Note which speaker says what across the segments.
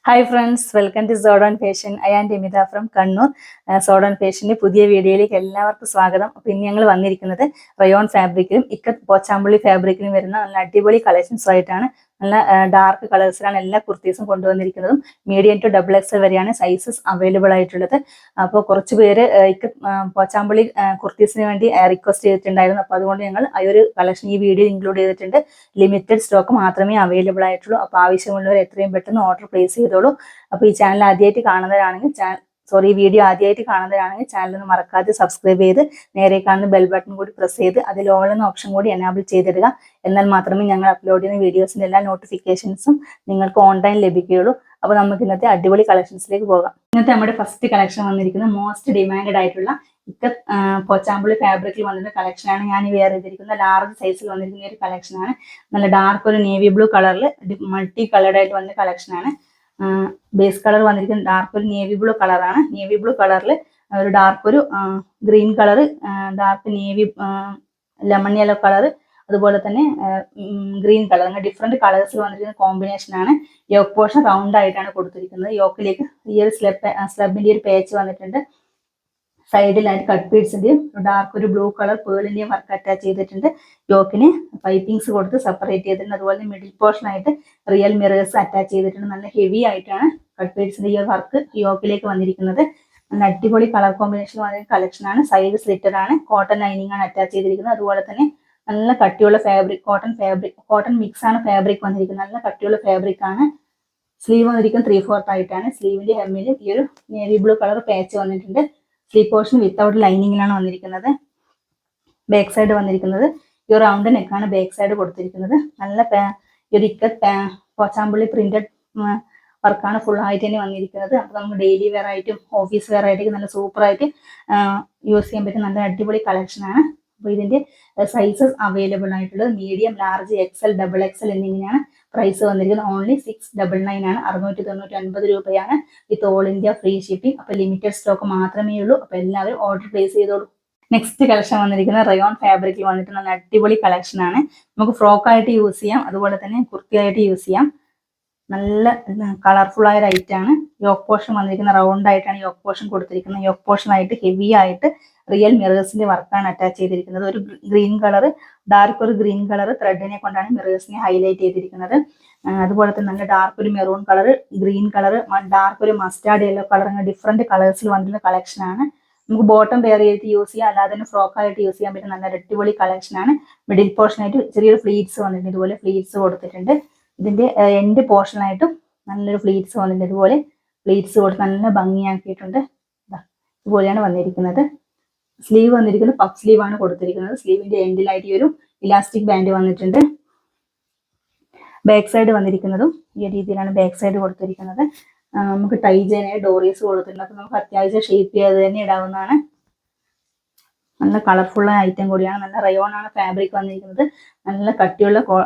Speaker 1: Hi friends, welcome to Sodon fashion. I am Ramitha from Kannur. Sodon ഫാഷൻ്റെ പുതിയ വീഡിയോയിലേക്ക് എല്ലാവർക്കും സ്വാഗതം. അപ്പോൾ ഇന്ന് ഞങ്ങൾ വന്നിരിക്കുന്നത് റയോൺ ഫാബ്രിക്കിലും ഇക്കത്ത് പോച്ചാമ്പള്ളി ഫാബ്രിക്കിലും വരുന്ന നല്ല അടിപൊളി കളക്ഷൻസ് ആയിട്ടാണ്. നല്ല ഡാർക്ക് കളേഴ്സിലാണ് എല്ലാ കുർത്തീസും കൊണ്ടുവന്നിരിക്കുന്നതും. മീഡിയം ടു ഡബിൾ എക്സൽ വരെയാണ് സൈസസ് അവൈലബിൾ ആയിട്ടുള്ളത്. അപ്പോൾ കുറച്ച് പേര് ഇക്കത്ത് പോച്ചാമ്പള്ളി കുർത്തീസിന് വേണ്ടി റിക്വസ്റ്റ് ചെയ്തിട്ടുണ്ടായിരുന്നു. അപ്പോൾ അതുകൊണ്ട് ഞങ്ങൾ ആ ഒരു കളക്ഷൻ ഈ വീഡിയോ ഇൻക്ലൂഡ് ചെയ്തിട്ടുണ്ട്. ലിമിറ്റഡ് സ്റ്റോക്ക് മാത്രമേ അവൈലബിൾ ആയിട്ടുള്ളൂ. അപ്പോൾ ആവശ്യമുള്ളവർ എത്രയും പെട്ടെന്ന് ഓർഡർ പ്ലേസ് ചെയ്തോളൂ. അപ്പോൾ ഈ ചാനൽ ആദ്യമായിട്ട് കാണുന്നവരാണെങ്കിൽ ഈ വീഡിയോ ആദ്യമായിട്ട് കാണുന്നവരാണെങ്കിൽ ചാനൽ ഒന്ന് മറക്കാതെ സബ്സ്ക്രൈബ് ചെയ്ത് നേരെ കാണുന്ന ബെൽ ബട്ടൺ കൂടി പ്രസ് ചെയ്ത് അതിൽ ഓൾ എന്ന ഓപ്ഷൻ കൂടി എനാബിൾ ചെയ്തിടുക. എന്നാൽ മാത്രമേ ഞങ്ങൾ അപ്ലോഡ് ചെയ്യുന്ന വീഡിയോസിൻ്റെ എല്ലാ നോട്ടിഫിക്കേഷൻസും നിങ്ങൾക്ക് ഓൺലൈൻ ലഭിക്കുകയുള്ളൂ. അപ്പോൾ നമുക്ക് ഇന്നത്തെ അടിപൊളി കളക്ഷൻസിലേക്ക് പോകാം. ഇന്നത്തെ നമ്മുടെ ഫസ്റ്റ് കളക്ഷൻ വന്നിരിക്കുന്നത് മോസ്റ്റ് ഡിമാൻഡഡ് ആയിട്ടുള്ള ഇക്കത്ത് പോച്ചാമ്പള്ളി ഫാബ്രിക്കിൽ വന്നിട്ടുള്ള കളക്ഷനാണ്. ഞാൻ വെയർ ചെയ്തിരിക്കുന്ന ലാർജ് സൈസിൽ വന്നിരിക്കുന്ന ഒരു കളക്ഷനാണ്. നല്ല ഡാർക്ക് ഒരു നേവി ബ്ലൂ കളറിൽ മൾട്ടി കളർഡ് ആയിട്ട് വന്ന കളക്ഷനാണ്. ബേസ് കളർ വന്നിരിക്കുന്നത് ഡാർക്ക് ഒരു നേവി ബ്ലൂ കളറാണ്. നേവി ബ്ലൂ കളറിൽ ഒരു ഡാർക്ക് ഒരു green colour, dark navy lemon yellow colour, അതുപോലെ തന്നെ ഗ്രീൻ കളർ, അങ്ങനെ ഡിഫറെന്റ് കളേഴ്സിൽ വന്നിരിക്കുന്ന കോമ്പിനേഷൻ ആണ്. യോക്ക് പോർഷൻ റൗണ്ട് ആയിട്ടാണ് കൊടുത്തിരിക്കുന്നത്. യോക്കിലേക്ക് ഈ ഒരു സ്ലബിന്റെ ഒരു പേച്ച് വന്നിട്ടുണ്ട്. സൈഡിലായിട്ട് കട്ട് ബീഡ്സിന്റെയും ഡാർക്ക് ഒരു ബ്ലൂ കളർ പേളിന്റെയും വർക്ക് അറ്റാച്ച് ചെയ്തിട്ടുണ്ട്. യോക്കിന് പൈപ്പിങ്സ് കൊടുത്ത് സെപ്പറേറ്റ് ചെയ്തിട്ടുണ്ട്. അതുപോലെ മിഡിൽ പോർഷൻ ആയിട്ട് റിയൽ മിറേഴ്സ് അറ്റാച്ച് ചെയ്തിട്ടുണ്ട്. നല്ല ഹെവി ആയിട്ടാണ് കട്ട് ബീഡ്സിന്റെ ഈ വർക്ക് യോക്കിലേക്ക് വന്നിരിക്കുന്നത്. നല്ല അടിപൊളി കളർ കോമ്പിനേഷൻ വന്നിരിക്കുന്ന കളക്ഷനാണ്. സൈഡ് സ്ലിറ്റഡ് ആണ്. കോട്ടൺ ലൈനിങ് ആണ് അറ്റാച്ച് ചെയ്തിരിക്കുന്നത്. അതുപോലെ തന്നെ നല്ല കട്ടിയുള്ള ഫാബ്രിക്, കോട്ടൺ മിക്സ് ആണ് ഫാബ്രിക് വന്നിരിക്കുന്നത്. നല്ല കട്ടിയുള്ള ഫാബ്രിക് ആണ്. സ്ലീവ് വന്നിരിക്കുന്നത് 3/4 ആയിട്ടാണ്. സ്ലീവിന്റെ ഹെമ്മിൽ ഈ ഒരു നേവി ബ്ലൂ കളർ പാച്ച് വന്നിട്ടുണ്ട്. സ്ലീവ് പോർഷൻ വിത്തൗട്ട് ലൈനിങ്ങിലാണ് വന്നിരിക്കുന്നത്. ബാക്ക് സൈഡ് വന്നിരിക്കുന്നത് ഈ റൗണ്ട് നെക്കാണ് ബാക്ക് സൈഡ് കൊടുത്തിരിക്കുന്നത്. നല്ല ഒരു ഇക്കത്ത് പോച്ചാമ്പള്ളി പ്രിന്റഡ് വർക്കാണ് ഫുൾ ആയിട്ട് തന്നെ വന്നിരിക്കുന്നത്. അപ്പോൾ നമുക്ക് ഡെയിലി വെയർ ആയിട്ടും ഓഫീസ് വെയർ ആയിട്ടും നല്ല സൂപ്പർ ആയിട്ട് യൂസ് ചെയ്യാൻ പറ്റും നല്ല അടിപൊളി കളക്ഷനാണ്. അപ്പോൾ ഇതിന്റെ സൈസസ് അവൈലബിൾ ആയിട്ടുള്ളത് medium, large, XL, double XL എന്നിങ്ങനെയാണ്. പ്രൈസ് വന്നിരിക്കുന്നത് ഓൺലി 699 ആണ്. 699 രൂപയാണ് with all India free shipping. അപ്പോൾ ലിമിറ്റഡ് സ്റ്റോക്ക് മാത്രമേ ഉള്ളൂ. അപ്പോൾ എല്ലാവരും ഓർഡർ പ്ലേസ് ചെയ്തോളൂ. നെക്സ്റ്റ് കളക്ഷൻ വന്നിരിക്കുന്നത് റയോൺ ഫാബ്രിക്കിൽ വന്നിട്ട് നല്ല അടിപൊളി കളക്ഷൻ ആണ്. നമുക്ക് ഫ്രോക്ക് ആയിട്ട് യൂസ് ചെയ്യാം, അതുപോലെ തന്നെ കുർത്തിയായിട്ട് യൂസ് ചെയ്യാം. നല്ല കളർഫുൾ ആയ ഒരു ഐറ്റം ആണ്. യോക്ക് പോർഷൻ വന്നിരിക്കുന്ന റൗണ്ട് ആയിട്ടാണ് യോക്ക് പോർഷൻ കൊടുത്തിരിക്കുന്നത്. യോക്ക് പോർഷൻ ആയിട്ട് ഹെവി ആയിട്ട് റിയൽ മിറേഴ്സിന്റെ വർക്കാണ് അറ്റാച്ച് ചെയ്തിരിക്കുന്നത്. ഒരു ഗ്രീൻ കളർ, ഡാർക്ക് ഒരു ഗ്രീൻ കളർ ത്രെഡിനെ കൊണ്ടാണ് മിറേഴ്സിനെ ഹൈലൈറ്റ് ചെയ്തിരിക്കുന്നത്. അതുപോലെ തന്നെ നല്ല ഡാർക്ക് ഒരു maroon colour, green colour, dark ഒരു മസ്റ്റാർഡ് യെല്ലോ കളർ, അങ്ങനെ ഡിഫറെന്റ് കളേഴ്സിൽ വന്നിരുന്ന കളക്ഷൻ ആണ്. നമുക്ക് ബോട്ടം വെയർ ചെയ്തിട്ട് യൂസ് ചെയ്യാം, അല്ലാതെ തന്നെ ഫ്രോക്ക് ആയിട്ട് യൂസ് ചെയ്യാൻ പറ്റുന്ന നല്ല അടിപൊളി കളക്ഷൻ ആണ്. മിഡിൽ പോർഷൻ ആയിട്ട് ചെറിയൊരു ഫ്ലീറ്റ്സ് വന്നിട്ടുണ്ട്. ഇതുപോലെ ഫ്ലീറ്റ്സ് കൊടുത്തിട്ടുണ്ട്. ഇതിന്റെ എൻഡ് പോർഷനായിട്ടും നല്ലൊരു ഫ്ലീറ്റ്സ് വന്നിട്ടുണ്ട്. ഇതുപോലെ ഫ്ലീറ്റ്സ് കൊടുത്ത് നല്ല ഭംഗിയാക്കിയിട്ടുണ്ട്. ഇതുപോലെയാണ് വന്നിരിക്കുന്നത്. സ്ലീവ് വന്നിരിക്കുന്നത് പഫ് സ്ലീവ് ആണ് കൊടുത്തിരിക്കുന്നത്. സ്ലീവിന്റെ എൻഡിലായിട്ട് ഈ ഒരു ഇലാസ്റ്റിക് ബാൻഡ് വന്നിട്ടുണ്ട്. ബാക്ക് സൈഡ് വന്നിരിക്കുന്നതും ഈ രീതിയിലാണ് ബാക്ക് സൈഡ് കൊടുത്തിരിക്കുന്നത്. നമുക്ക് ടൈ ചെയ്യാനായി ഡോറീസ് കൊടുത്തിട്ടുണ്ട്. അപ്പൊ നമുക്ക് അത്യാവശ്യം ഷേപ്പ് ചെയ്ത് തന്നെ ഇടാവുന്നതാണ്. നല്ല കളർഫുൾ ഐറ്റം കൂടിയാണ്. നല്ല റയോൺ ആണ് ഫാബ്രിക് വന്നിരിക്കുന്നത്. നല്ല കട്ടിയുള്ള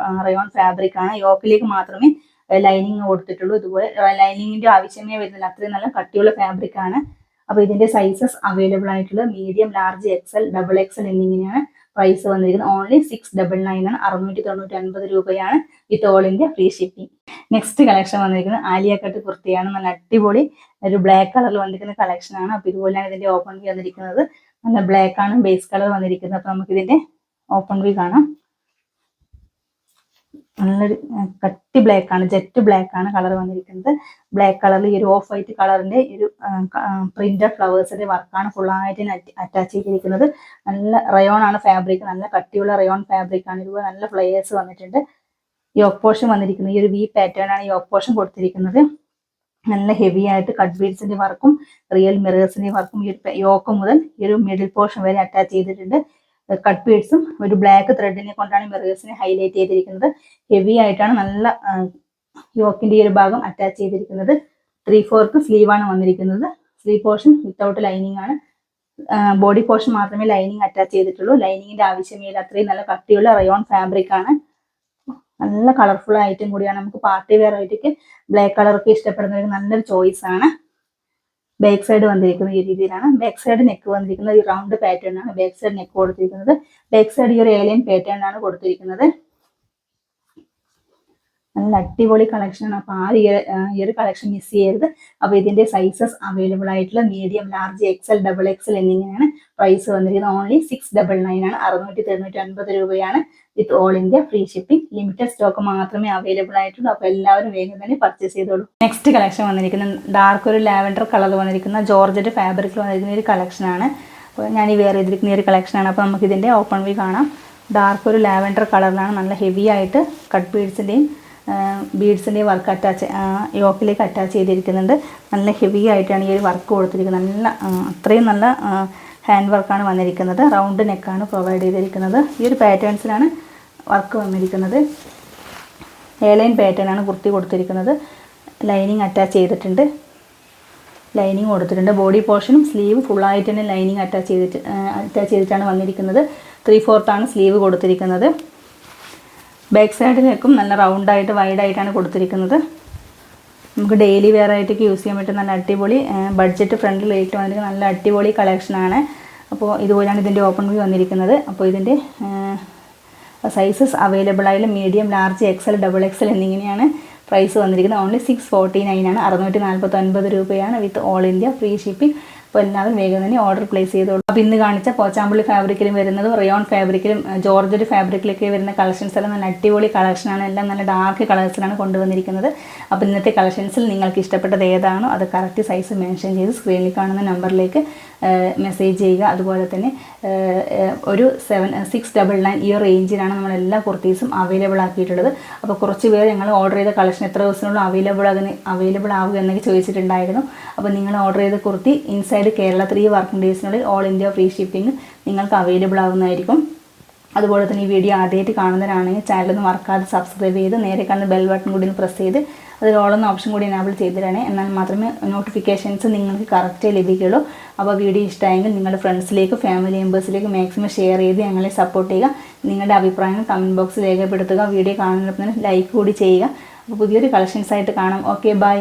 Speaker 1: റയോൺ ഫാബ്രിക് ആണ്. യോക്കിലേക്ക് മാത്രമേ ലൈനിങ് കൊടുത്തിട്ടുള്ളൂ. ഇതുപോലെ ലൈനിങ്ങിന്റെ ആവശ്യമേ വരുന്നില്ല, അത്രയും നല്ല കട്ടിയുള്ള ഫാബ്രിക് ആണ്. അപ്പൊ ഇതിന്റെ സൈസസ് അവൈലബിൾ ആയിട്ടുള്ളത് medium, large, XL, double XL എന്നിങ്ങനെയാണ്. പ്രൈസ് വന്നിരിക്കുന്നത് ഓൺലി 699 ആണ്. 699 രൂപയാണ് with all India free shipping. Next collection വന്നിരിക്കുന്നത് ആലിയ കട്ട് കുർത്തിയാണ്. നല്ല അടിപൊളി ഒരു ബ്ലാക്ക് കളറിൽ വന്നിരിക്കുന്ന കളക്ഷൻ ആണ്. അപ്പൊ ഇതുപോലെയാണ് ഇതിന്റെ ഓപ്പൺ വ്യൂ വന്നിരിക്കുന്നത്. നല്ല ബ്ലാക്ക് ആണ് ബേസ് കളർ വന്നിരിക്കുന്നത്. അപ്പൊ നമുക്ക് ഇതിന്റെ ഓപ്പൺ വ്യൂ കാണാം. നല്ലൊരു കട്ടി ബ്ലാക്ക് ആണ്, ജെറ്റ് ബ്ലാക്ക് ആണ് കളർ വന്നിരിക്കുന്നത്. ബ്ലാക്ക് കളറിൽ ഈ ഒരു ഓഫ് വൈറ്റ് കളറിന്റെ ഒരു പ്രിന്റഡ് ഫ്ലവേഴ്സിന്റെ വർക്കാണ് ഫുൾ ആയിട്ട് അറ്റാച്ച് ചെയ്തിരിക്കുന്നത്. നല്ല റയോൺ ആണ് ഫാബ്രിക്, നല്ല കട്ടിയുള്ള റയോൺ ഫാബ്രിക് ആണ്. ഇതുപോലെ നല്ല ഫ്ലയേഴ്സ് വന്നിട്ടുണ്ട്. യോക്ക് പോർഷൻ വന്നിരിക്കുന്നത് ഈ ഒരു വി പാറ്റേൺ ആണ് യോക്ക് പോർഷൻ കൊടുത്തിരിക്കുന്നത്. നല്ല ഹെവി ആയിട്ട് കട്ട് ബീഡ്സിന്റെ വർക്കും റിയൽ മിറേഴ്സിന്റെ വർക്കും ഈ ഒരു യോക്ക് മുതൽ ഈ ഒരു മിഡിൽ പോർഷൻ വരെ അറ്റാച്ച് ചെയ്തിട്ടുണ്ട്. കട്ട് ബീഡ്സും ഒരു ബ്ലാക്ക് ത്രെഡിനെ കൊണ്ടാണ് മിറേഴ്സിനെ ഹൈലൈറ്റ് ചെയ്തിരിക്കുന്നത്. ഹെവി ആയിട്ടാണ് നല്ല യോക്കിന്റെ ഈ ഒരു ഭാഗം അറ്റാച്ച് ചെയ്തിരിക്കുന്നത്. 3/4 സ്ലീവ് ആണ് വന്നിരിക്കുന്നത്. സ്ലീവ് പോർഷൻ വിത്തൗട്ട് ലൈനിങ് ആണ്. ബോഡി പോർഷൻ മാത്രമേ ലൈനിങ് അറ്റാച്ച് ചെയ്തിട്ടുള്ളൂ. ലൈനിങ്ങിന്റെ ആവശ്യമില്ല, അത്രയും നല്ല കട്ടിയുള്ള റയോൺ ഫാബ്രിക് ആണ്. നല്ല കളർഫുൾ ഐറ്റം കൂടിയാണ്. നമുക്ക് പാർട്ടി വെയർ ആയിട്ടൊക്കെ ബ്ലാക്ക് കളറൊക്കെ ഇഷ്ടപ്പെടുന്നവർക്ക് നല്ലൊരു ചോയ്സ് ആണ്. ബാക്ക് സൈഡ് വന്നിരിക്കുന്നത് ഈ രീതിയിലാണ്. ബാക്ക് സൈഡ് നെക്ക് വന്നിരിക്കുന്നത് ഈ റൗണ്ട് പാറ്റേൺ ആണ് ബാക്ക് സൈഡ് നെക്ക് കൊടുത്തിരിക്കുന്നത്. ബാക്ക് സൈഡ് ഈ ഒരു ഏലിയൻ പാറ്റേൺ ആണ് കൊടുത്തിരിക്കുന്നത്. നല്ല അടിപൊളി കളക്ഷനാണ്. അപ്പോൾ ഈ ഒരു കളക്ഷൻ മിസ് ചെയ്യരുത്. അപ്പോൾ ഇതിൻ്റെ സൈസസ് അവൈലബിൾ ആയിട്ടുള്ള medium, large, XL, double XL എന്നിങ്ങനെയാണ്. പ്രൈസ് വന്നിരിക്കുന്നത് ഓൺലി 699 ആണ്. 699 രൂപയാണ്. With all India free shipping. Limited stock മാത്രമേ അവൈലബിൾ ആയിട്ടുള്ളൂ. അപ്പോൾ എല്ലാവരും വേഗം തന്നെ പർച്ചേസ് ചെയ്തോളൂ. നെക്സ്റ്റ് കളക്ഷൻ വന്നിരിക്കുന്നത് ഡാർക്ക് ഒരു ലാവൻഡർ കളർ വന്നിരിക്കുന്ന ജോർജറ്റ് ഫാബ്രിക്കിൽ വന്നിരിക്കുന്ന ഒരു കളക്ഷനാണ്. അപ്പോൾ ഞാൻ ഈ വെയർ ചെയ്തിരിക്കുന്ന ഒരു കളക്ഷനാണ്. അപ്പോൾ നമുക്ക് ഇതിൻ്റെ ഓപ്പൺ വ്യൂ കാണാം. ഡാർക്ക് ഒരു ലാവൻഡർ കളറിലാണ്. നല്ല ഹെവി ആയിട്ട് കട്ട് ബീഡ്സിൻ്റെയും വർക്ക് അറ്റാച്ച് യോക്കിലേക്ക് അറ്റാച്ച് ചെയ്തിരിക്കുന്നുണ്ട്. നല്ല ഹെവി ആയിട്ടാണ് ഈ ഒരു വർക്ക് കൊടുത്തിരിക്കുന്നത്. നല്ല അത്രയും നല്ല ഹാൻഡ് വർക്കാണ് വന്നിരിക്കുന്നത്. റൗണ്ട് നെക്കാണ് പ്രൊവൈഡ് ചെയ്തിരിക്കുന്നത്. ഈ ഒരു പാറ്റേൺസിലാണ് വർക്ക് വന്നിരിക്കുന്നത്. എയർലൈൻ പാറ്റേൺ ആണ് കുർത്തി കൊടുത്തിരിക്കുന്നത്. ലൈനിങ് അറ്റാച്ച് കൊടുത്തിട്ടുണ്ട്. ബോഡി പോർഷനും സ്ലീവ് ഫുള്ളായിട്ട് തന്നെ ലൈനിങ് അറ്റാച്ച് ചെയ്തിട്ടാണ് വന്നിരിക്കുന്നത്. 3/4 സ്ലീവ് കൊടുത്തിരിക്കുന്നത്. ബാക്ക് സൈഡിലേക്കും നല്ല റൗണ്ടായിട്ട് വൈഡായിട്ടാണ് കൊടുത്തിരിക്കുന്നത്. നമുക്ക് ഡെയിലി വെയർ ആയിട്ടൊക്കെ യൂസ് ചെയ്യാൻ പറ്റും. നല്ല അടിപൊളി ബഡ്ജറ്റ് ഫ്രണ്ട്ലി റേറ്റ് വന്നിരിക്കുന്ന നല്ല അടിപൊളി കളക്ഷനാണ്. അപ്പോൾ ഇതുപോലെയാണ് ഇതിൻ്റെ ഓപ്പൺ വ്യൂ വന്നിരിക്കുന്നത്. അപ്പോൾ ഇതിൻ്റെ സൈസസ് അവൈലബിൾ ആയാലും medium, large, XL, double XL എന്നിങ്ങനെയാണ്. പ്രൈസ് വന്നിരിക്കുന്നത് ഓൺലി 649 ആണ്. 649 രൂപയാണ്. With all India free shipping. അപ്പോൾ എല്ലാവരും വേഗം തന്നെ ഓർഡർ പ്ലേസ് ചെയ്തോളൂ. അപ്പോൾ ഇന്ന് കാണിച്ച പോച്ചാമ്പള്ളി ഫാബ്രിക്കിലും വരുന്നതും റയോൺ ഫാബ്രിക്കിലും ജോർജറ്റ് ഫാബ്രിക്കിലൊക്കെ വരുന്ന കളക്ഷൻസ് എല്ലാം നല്ല അടിപൊളി കളക്ഷനാണ്. എല്ലാം നല്ല ഡാർക്ക് കളേഴ്സിലാണ് കൊണ്ടുവന്നിരിക്കുന്നത്. അപ്പോൾ ഇന്നത്തെ കളക്ഷൻസിൽ നിങ്ങൾക്ക് ഇഷ്ടപ്പെട്ടത് ഏതാണോ അത് കറക്റ്റ് സൈസ് മെൻഷൻ ചെയ്ത് സ്ക്രീനിൽ കാണുന്ന നമ്പറിലേക്ക് മെസ്സേജ് ചെയ്യുക. അതുപോലെ തന്നെ ഒരു 699 ഈ റേഞ്ചിലാണ് നമ്മളെല്ലാ കുർത്തീസും അവൈലബിൾ ആക്കിയിട്ടുള്ളത്. അപ്പോൾ കുറച്ച് പേര് ഞങ്ങൾ ഓർഡർ ചെയ്ത കളക്ഷൻ എത്ര ദിവസത്തിനുള്ളിൽ അവൈലബിൾ ആവുക എന്നൊക്കെ ചോദിച്ചിട്ടുണ്ടായിരുന്നു. അപ്പോൾ നിങ്ങൾ ഓർഡർ ചെയ്ത കുർത്തി ഇൻസൈഡ് കേരള 3 വർക്കിംഗ് ഡേയ്സിനുള്ളിൽ ഓൾ ഇന്ത്യ ഫ്രീ ഷിപ്പിംഗ് നിങ്ങൾക്ക് അവൈലബിൾ ആവുന്നതായിരിക്കും. അതുപോലെ തന്നെ ഈ വീഡിയോ ആദ്യമായിട്ട് കാണുന്നവരാണെങ്കിൽ ചാനലൊന്ന് മറക്കാതെ സബ്സ്ക്രൈബ് ചെയ്ത് നേരെ കാണുന്ന ബെൽ ബട്ടൺ കൂടി പ്രസ് ചെയ്ത് അതിൽ ഓളെന്ന ഓപ്ഷൻ കൂടി എനാബിൾ ചെയ്തിട്ടാണ്. എന്നാൽ മാത്രമേ നോട്ടിഫിക്കേഷൻസ് നിങ്ങൾക്ക് കറക്റ്റ് ലഭിക്കുകയുള്ളൂ. അപ്പോൾ വീഡിയോ ഇഷ്ടമായെങ്കിൽ നിങ്ങളുടെ ഫ്രണ്ട്സിലേക്ക്, ഫാമിലി മെമ്പേഴ്സിലേക്ക് മാക്സിമം ഷെയർ ചെയ്ത് ഞങ്ങളെ സപ്പോർട്ട് ചെയ്യുക. നിങ്ങളുടെ അഭിപ്രായങ്ങൾ കമൻറ്റ് ബോക്സിൽ രേഖപ്പെടുത്തുക. വീഡിയോ കാണുന്നതിനൊപ്പം തന്നെ ലൈക്ക് കൂടി ചെയ്യുക. അപ്പോൾ പുതിയൊരു കളക്ഷൻസായിട്ട് കാണാം. Okay, by.